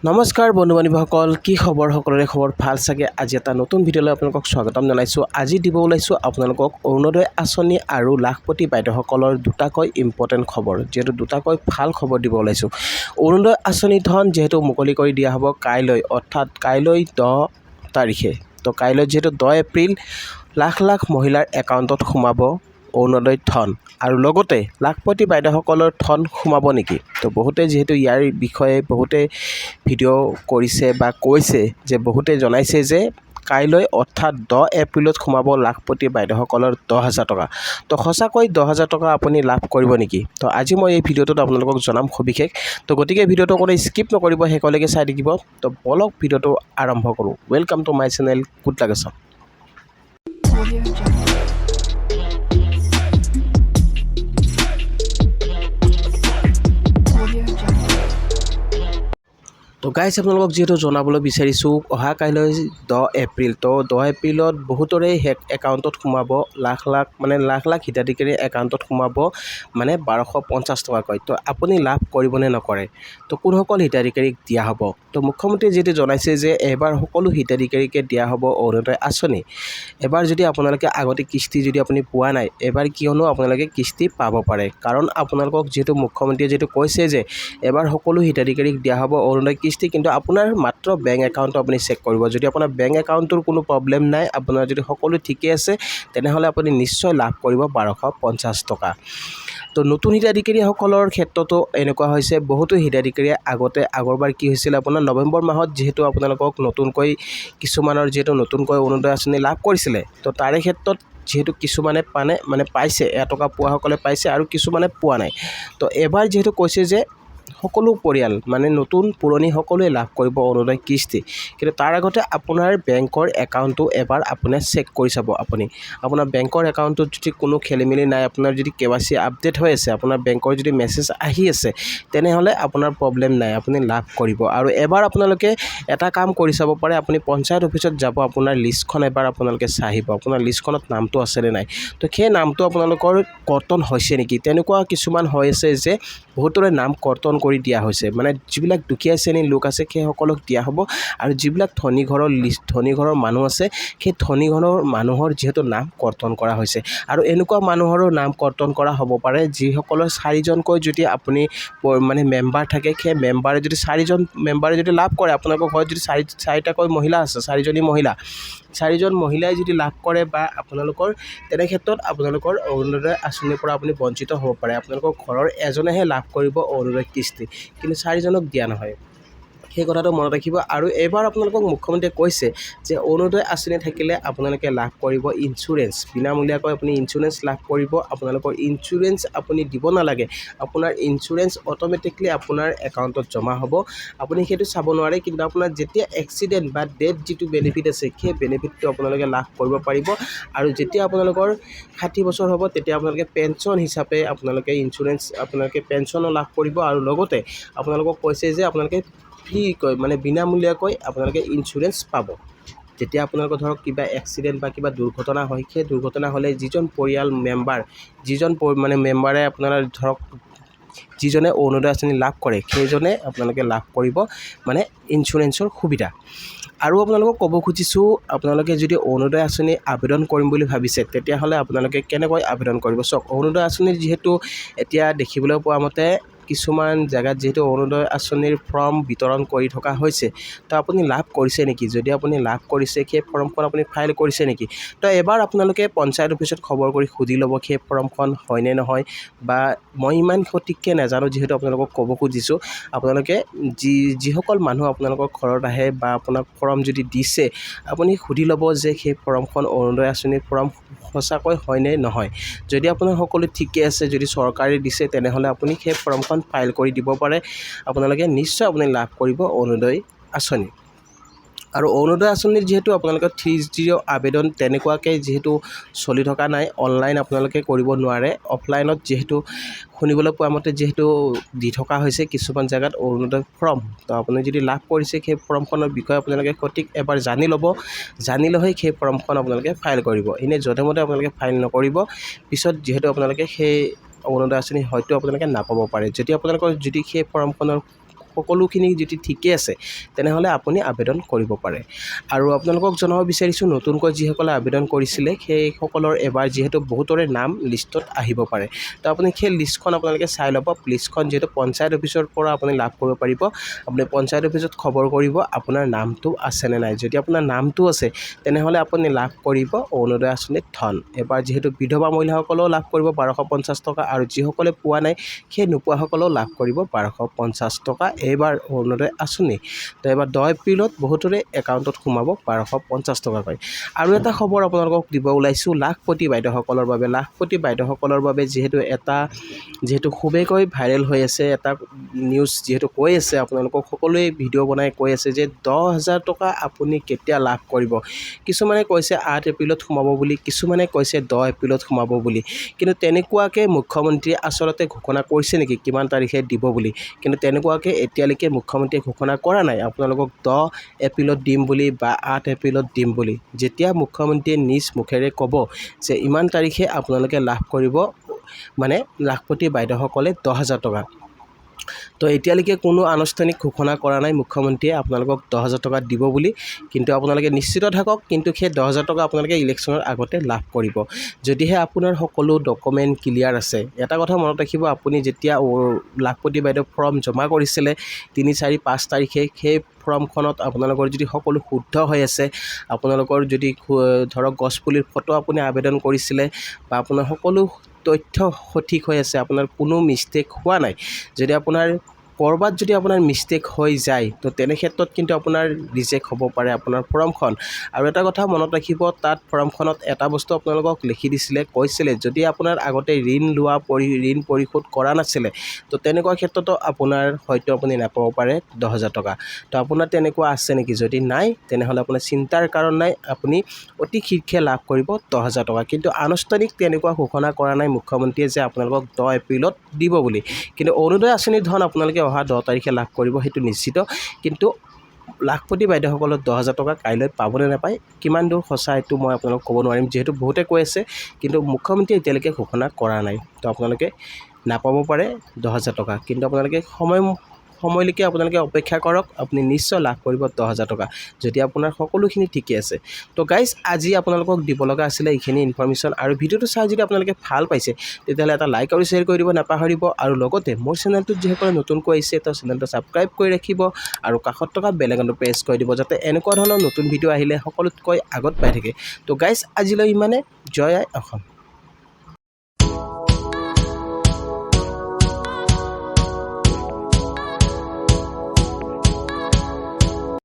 নমস্কাৰ বন্ধু বান্ধৱীসকল, কি খবৰ? সকলোৰে খবৰ ভাল চাগে। আজি এটা নতুন ভিডিঅ'লৈ আপোনালোকক স্বাগতম জনাইছোঁ। আজি দিব ওলাইছোঁ আপোনালোকক অৰুণোদয় আঁচনি আৰু লাখপতি বাইদেউসকলৰ দুটাকৈ ইম্পৰ্টেণ্ট খবৰ, যিহেতু দুটাকৈ ভাল খবৰ দিব ওলাইছোঁ। অৰুণোদয় আঁচনি ধন যিহেতু মুকলি কৰি দিয়া হ'ব কাইলৈ, অৰ্থাৎ কাইলৈ 10 তাৰিখে। তো কাইলৈ যিহেতু 10 এপ্ৰিল লাখ লাখ মহিলাৰ একাউণ্টত সোমাব অৰুণোদয় ধন, আৰু লগতে লাখপতি বাইদেউসকলৰ ধন সোমাব নেকি? তো বহুতে যিহেতু ইয়াৰ বিষয়ে বহুতে ভিডিঅ' কৰিছে বা কৈছে, যে বহুতে জনাইছে যে কাইলৈ অৰ্থাৎ 10 এপ্ৰিলত সোমাব লাখপতি বাইদেউসকলৰ 10,000 টকা। তো সঁচাকৈ 10,000 টকা আপুনি লাভ কৰিব নেকি? তো আজি মই এই ভিডিঅ'টোত আপোনালোকক জনাম সবিশেষ। তো গতিকে ভিডিঅ'টো কোনো স্কিপ নকৰিব, শেষলৈকে চাই থাকিব। তো বলক ভিডিঅ'টো আৰম্ভ কৰোঁ। Welcome to my channel good লাগ আছাম। তো গাইজ আপোনালোকক যিহেতু জনাবলৈ বিচাৰিছোঁ, অহা কাইলৈ 10 এপ্ৰিল। তো 10 এপ্ৰিলত বহুতৰে একাউণ্টত সোমাব লাখ লাখ হিতাধিকাৰীৰ একাউণ্টত সোমাব 1250 টকাকৈ। তো আপুনি লাভ কৰিবনে নকৰে? তো কোনসকল হিতাধিকাৰীক দিয়া হ'ব? তো মুখ্যমন্ত্ৰীয়ে যিহেতু জনাইছে যে এবাৰ সকলো হিতাধিকাৰীকে দিয়া হ'ব অৰুণোদয় আঁচনি। এবাৰ যদি আপোনালোকে আগতে কিস্তি যদি আপুনি পোৱা নাই, এবাৰ কিয়নো আপোনালোকে কিস্তি পাব পাৰে। কাৰণ আপোনালোকক যিহেতু মুখ্যমন্ত্ৰীয়ে যিহেতু কৈছে যে এবাৰ সকলো হিতাধিকাৰীক দিয়া হ'ব অৰুণোদয় কিস্তি, কিন্তু আপোনাৰ মাত্ৰ বেংক একাউণ্টটো আপুনি চেক কৰিব। যদি আপোনাৰ বেংক একাউণ্টটোৰ কোনো প্ৰব্লেম নাই, আপোনাৰ যদি সকলো ঠিকে আছে, তেনেহ'লে আপুনি নিশ্চয় লাভ কৰিব 1250 টকা। তো নতুন হিতাধিকাৰীসকলৰ ক্ষেত্ৰতো এনেকুৱা হৈছে, বহুতো হিতাধিকাৰীয়ে আগৰবাৰ কি হৈছিল, আপোনাৰ নৱেম্বৰ মাহত যিহেতু আপোনালোকক নতুনকৈ কিছুমানৰ যিহেতু নতুনকৈ অৰুণোদয় আঁচনি লাভ কৰিছিলে, তো তাৰে ক্ষেত্ৰত যিহেতু কিছুমানে পাইছে, এটকা পোৱাসকলে পাইছে আৰু কিছুমানে পোৱা নাই। তো এবাৰ যিহেতু কৈছে যে সকলো পৰিয়াল নতুন পুৰণি সকলোৱে লাভ কৰিব অৰুণোদয় কিস্তি, কিন্তু তাৰ আগতে আপোনাৰ বেংকৰ একাউণ্টটো এবাৰ আপোনাৰ চেক কৰি চাব। আপোনাৰ বেংকৰ একাউণ্টটোত যদি কোনো খেলিমেলি নাই, আপোনাৰ যদি KYC আপডেট হৈ আছে, আপোনাৰ বেংকৰ যদি মেছেজ আহি আছে, তেনেহ'লে আপোনাৰ প্ৰব্লেম নাই, আপুনি লাভ কৰিব। আৰু এবাৰ আপোনালোকে এটা কাম কৰি চাব পাৰে, আপুনি পঞ্চায়ত অফিচত যাব, আপোনাৰ লিষ্টখন এবাৰ আপোনালোকে চাই আহিব, আপোনাৰ লিষ্টখনত নামটো আছেনে নাই। তো সেই নামটো আপোনালোকৰ কৰ্তন হৈছে নেকি? তেনেকুৱা কিছুমান হৈ আছে যে বহুতৰে নাম কৰ্তন কৰি দিয়া হৈছে, যিবিলাক দুখীয়া শ্ৰেণীৰ লোক আছে সেইসকলক দিয়া হ'ব, আৰু যিবিলাক ধনী ঘৰৰ মানুহ আছে, সেই ধনী ঘৰৰ মানুহৰ যিহেতু নাম কৰ্তন কৰা হৈছে। আৰু এনেকুৱা মানুহৰো নাম কৰ্তন কৰা হ'ব পাৰে যিসকলৰ 4জনকৈ যদি আপুনি মেম্বাৰ থাকে, সেই মেম্বাৰে যদি 4জন মেম্বাৰে যদি লাভ কৰে, আপোনালোকৰ ঘৰত যদি 4টাকৈ মহিলা আছে, 4জন মহিলাই যদি লাভ কৰে, বা আপোনালোকৰ তেনে ক্ষেত্ৰত আপোনালোকৰ অৰুণোদয় আঁচনিৰ পৰা আপুনি বঞ্চিত হ'ব পাৰে। আপোনালোকৰ ঘৰৰ এজনেহে লাভ কৰিব অৰুণোদয় কিস্তি, কিন্তু 4জনক দিয়া নহয়, সেই কথাটো মনত ৰাখিব। আৰু এইবাৰ আপোনালোকক মুখ্যমন্ত্ৰীয়ে কৈছে যে অৰুণোদয় আঁচনি থাকিলে আপোনালোকে লাভ কৰিব ইঞ্চুৰেঞ্চ, বিনামূলীয়াকৈ আপুনি ইঞ্চুৰেঞ্চ লাভ কৰিব। আপোনালোকৰ ইঞ্চুৰেঞ্চ আপুনি দিব নালাগে, আপোনাৰ ইঞ্চুৰেঞ্চ অট'মেটিকলি আপোনাৰ একাউণ্টত জমা হ'ব। আপুনি সেইটো চাব নোৱাৰে, কিন্তু আপোনাৰ যেতিয়া এক্সিডেণ্ট বা ডেথ যিটো বেনিফিট আছে, সেই বেনিফিটটো আপোনালোকে লাভ কৰিব পাৰিব। আৰু যেতিয়া আপোনালোকৰ 60 বছৰ হ'ব, তেতিয়া আপোনালোকে পেঞ্চন হিচাপে আপোনালোকে পেঞ্চনো লাভ কৰিব। আৰু লগতে আপোনালোকক কৈছে যে আপোনালোকে ফ্ৰীকৈ বিনামূলীয়াকৈ আপোনালোকে ইঞ্চুৰেঞ্চ পাব। যেতিয়া আপোনালোকৰ ধৰক কিবা এক্সিডেণ্ট বা কিবা দুৰ্ঘটনা হয়, সেই দুৰ্ঘটনা হ'লে যিজন পৰিয়াল মেম্বাৰ, মেম্বাৰে আপোনাৰ ধৰক যিজনে অৰুণোদয় আঁচনি লাভ কৰে, সেইজনে আপোনালোকে লাভ কৰিব ইঞ্চুৰেঞ্চৰ সুবিধা। আৰু আপোনালোকক ক'ব খুজিছোঁ, আপোনালোকে যদি অৰুণোদয় আঁচনি আবেদন কৰিম বুলি ভাবিছে, তেতিয়াহ'লে আপোনালোকে কেনেকৈ আবেদন কৰিব? চাওক, অৰুণোদয় আঁচনিৰ যিহেতু এতিয়া দেখিবলৈ পোৱা মতে কিছুমান জেগাত যিহেতু অৰুণোদয় আঁচনিৰ ফৰ্ম বিতৰণ কৰি থকা হৈছে, তো আপুনি লাভ কৰিছে নেকি? যদি আপুনি লাভ কৰিছে, সেই ফৰ্মখন আপুনি ফাইল কৰিছে নেকি? তো এবাৰ আপোনালোকে পঞ্চায়ত অফিচত খবৰ কৰি সুধি ল'ব, সেই ফৰ্মখন হয়নে নহয়। বা মই ইমান সঠিককৈ নাজানো, যিহেতু আপোনালোকক ক'ব খুজিছোঁ, আপোনালোকে যিসকল মানুহ আপোনালোকৰ ঘৰত আহে বা আপোনাক ফৰ্ম যদি দিছে, আপুনি সুধি ল'ব যে সেই ফৰ্মখন অৰুণোদয় আঁচনিৰ ফৰ্ম সঁচাকৈ হয়নে নহয়। যদি আপোনাৰ সকলো ঠিকে আছে, যদি চৰকাৰে দিছে, তেনেহ'লে আপুনি সেই ফৰ্মখন ফাইল কৰি দিব পাৰে। আপোনালোকে নিশ্চয় লাভ কৰিব অৰুণোদয় আঁচনি। আৰু অৰুণোদয় আঁচনিৰ যিহেতু আপোনালোকৰ 3G আবেদন তেনেকুৱাকৈ যিহেতু চলি থকা নাই, অনলাইন আপোনালোকে কৰিব নোৱাৰে, অফলাইনত যিহেতু শুনিবলৈ পোৱা মতে যিহেতু দি থকা হৈছে কিছুমান জেগাত অৰুণোদয় ফৰ্ম। তো আপুনি যদি লাভ কৰিছে, সেই ফৰ্মখনৰ বিষয়ে আপোনালোকে সঠিক এবাৰ জানি ল'ব, জানি লৈ সেই ফৰ্মখন আপোনালোকে ফাইল কৰিব। এনেই যধে মধে আপোনালোকে ফাইল নকৰিব, পিছত যিহেতু আপোনালোকে সেই অৰুণোদয় আঁচনি হয়তো আপোনালোকে নাপাব পাৰে। যদি আপোনালোকৰ সেই ফৰ্মখনৰ সকলোখিনি যদি ঠিকে আছে তেনেহ'লে আপুনি আবেদন কৰিব পাৰে। আৰু আপোনালোকক জনাব বিচাৰিছোঁ নতুনকৈ যিসকলে আবেদন কৰিছিলে সেইসকলৰ এবাৰ যিহেতু বহুতৰে নাম লিষ্টত আহিব পাৰে, তো আপুনি সেই লিষ্টখন আপোনালোকে চাই ল'ব। লিষ্টখন যিহেতু পঞ্চায়ত অফিচৰ পৰা আপুনি লাভ কৰিব পাৰিব। আপুনি পঞ্চায়ত অফিচত খবৰ কৰিব আপোনাৰ নামটো আছেনে নাই। যদি আপোনাৰ নামটো আছে তেনেহ'লে আপুনি লাভ কৰিব অৰুণোদয় আঁচনিৰ ধন। এবাৰ যিহেতু বিধৱা মহিলাসকলেও লাভ কৰিব 1250 টকা, আৰু যিসকলে পোৱা নাই সেই নোপোৱাসকলেও লাভ কৰিব 1250 টকা এইবাৰ অৰুণোদয় আঁচনি। তো এবাৰ 10 এপ্ৰিলত বহুতৰে একাউণ্টত সোমাব 1250 টকাকৈ। আৰু এটা খবৰ আপোনালোকক দিব ওলাইছোঁ লাখপতি বাইদেউসকলৰ বাবে। লাখপতি বাইদেউসকলৰ বাবে যিহেতু খুবেইকৈ ভাইৰেল হৈ আছে এটা নিউজ, যিহেতু কৈ আছে আপোনালোকক সকলোৱে ভিডিঅ' বনাই কৈ আছে যে 10,000 টকা আপুনি কেতিয়া লাভ কৰিব। কিছুমানে কৈছে 8 এপ্ৰিলত সোমাব বুলি, কিছুমানে কৈছে 10 এপ্ৰিলত সোমাব বুলি। কিন্তু তেনেকুৱাকৈ মুখ্যমন্ত্ৰীয়ে আচলতে ঘোষণা কৰিছে নেকি কিমান তাৰিখে দিব বুলি? কিন্তু তেনেকুৱাকৈ এতিয়ালৈকে মুখ্যমন্ত্ৰীয়ে ঘোষণা কৰা নাই আপোনালোকক 10 এপ্ৰিলত দিম বুলি বা 8 এপ্ৰিলত দিম বুলি। যেতিয়া মুখ্যমন্ত্ৰীয়ে নিজ মুখেৰে ক'ব যে ইমান তাৰিখে আপোনালোকে লাভ কৰিব, মানে লাখপতি বাইদেউসকলে 10,000 টকা, তো এতিয়ালৈকে কোনো আনুষ্ঠানিক ঘোষণা কৰা নাই মুখ্যমন্ত্ৰীয়ে আপোনালোকক 10,000 টকা দিব বুলি। কিন্তু আপোনালোকে নিশ্চিত থাকক, কিন্তু সেই 10,000 টকা আপোনালোকে ইলেকশ্যনৰ আগতে লাভ কৰিব যদিহে আপোনাৰ সকলো ডকুমেণ্ট ক্লিয়াৰ আছে। এটা কথা মনত ৰাখিব, আপুনি যেতিয়া লাখপতি বাইদেউ ফৰ্ম জমা কৰিছিলে 3, 4, 5 তাৰিখে, সেই ফৰ্মখনত আপোনালোকৰ যদি সকলো শুদ্ধ হৈ আছে, আপোনালোকৰ যদি ধৰক গছপুলিৰ ফটো আপুনি আবেদন কৰিছিলে বা আপোনাৰ সকলো তথ্য সঠিক হৈ আছে, আপোনাৰ কোনো মিষ্টেক হোৱা নাই, যদি আপোনাৰ ক'ৰবাত যদি আপোনাৰ মিষ্টেক হৈ যায় তো তেনে ক্ষেত্ৰত কিন্তু আপোনাৰ ৰিজেক্ট হ'ব পাৰে আপোনাৰ ফৰ্মখন। আৰু এটা কথা মনত ৰাখিব, তাত ফৰ্মখনত এটা বস্তু আপোনালোকক লিখি দিছিলে, কৈছিলে যদি আপোনাৰ আগতে ঋণ পৰিশোধ কৰা নাছিলে তো তেনেকুৱা ক্ষেত্ৰতো আপোনাৰ হয়তো আপুনি নাপাব পাৰে 10,000 টকা। তো আপোনাৰ তেনেকুৱা আছে নেকি? যদি নাই তেনেহ'লে আপোনাৰ চিন্তাৰ কাৰণ নাই, আপুনি অতি শীঘ্ৰে লাভ কৰিব 10,000 টকা। কিন্তু আনুষ্ঠানিক তেনেকুৱা ঘোষণা কৰা নাই মুখ্যমন্ত্ৰীয়ে যে আপোনালোকক 10 এপ্ৰিলত দিব বুলি। কিন্তু অৰুণোদয় আঁচনিৰ ধন আপোনালোকে অহা 10 তাৰিখে লাভ কৰিব, সেইটো নিশ্চিত। কিন্তু লাখপতি বাইদেউসকলৰ 10,000 টকা কাইলৈ পাবনে নাপায়, কিমান দূৰ সঁচা এইটো মই আপোনালোকক ক'ব নোৱাৰিম, যিহেতু বহুতে কৈ আছে কিন্তু মুখ্যমন্ত্ৰীয়ে এতিয়ালৈকে ঘোষণা কৰা নাই। তো আপোনালোকে নাপাব পাৰে 10,000 টকা, কিন্তু আপোনালোকে সময়লৈকে আপোনালোকে অপেক্ষা কৰক, আপুনি নিশ্চয় লাভ কৰিব 10,000 টকা যদি আপোনাৰ সকলোখিনি ঠিকে আছে। তো গাইজ, আজি আপোনালোকক দিব লগা আছিলে এইখিনি ইনফৰমেশ্যন। আৰু ভিডিঅ'টো চাই যদি আপোনালোকে ভাল পাইছে তেতিয়াহ'লে এটা লাইক আৰু শ্বেয়াৰ কৰি দিব নাপাহৰিব। আৰু লগতে মোৰ চেনেলটোত যিসকলে নতুনকৈ আহিছে তো চেনেলটো ছাবস্ক্ৰাইব কৰি ৰাখিব আৰু কাষত থকা বেল আইকনটো প্ৰেছ কৰি দিব, যাতে এনেকুৱা ধৰণৰ নতুন ভিডিঅ' আহিলে সকলোতকৈ আগত পাই থাকে। তো গাইজ, আজিলৈ ইমানে। জয় আই অসম।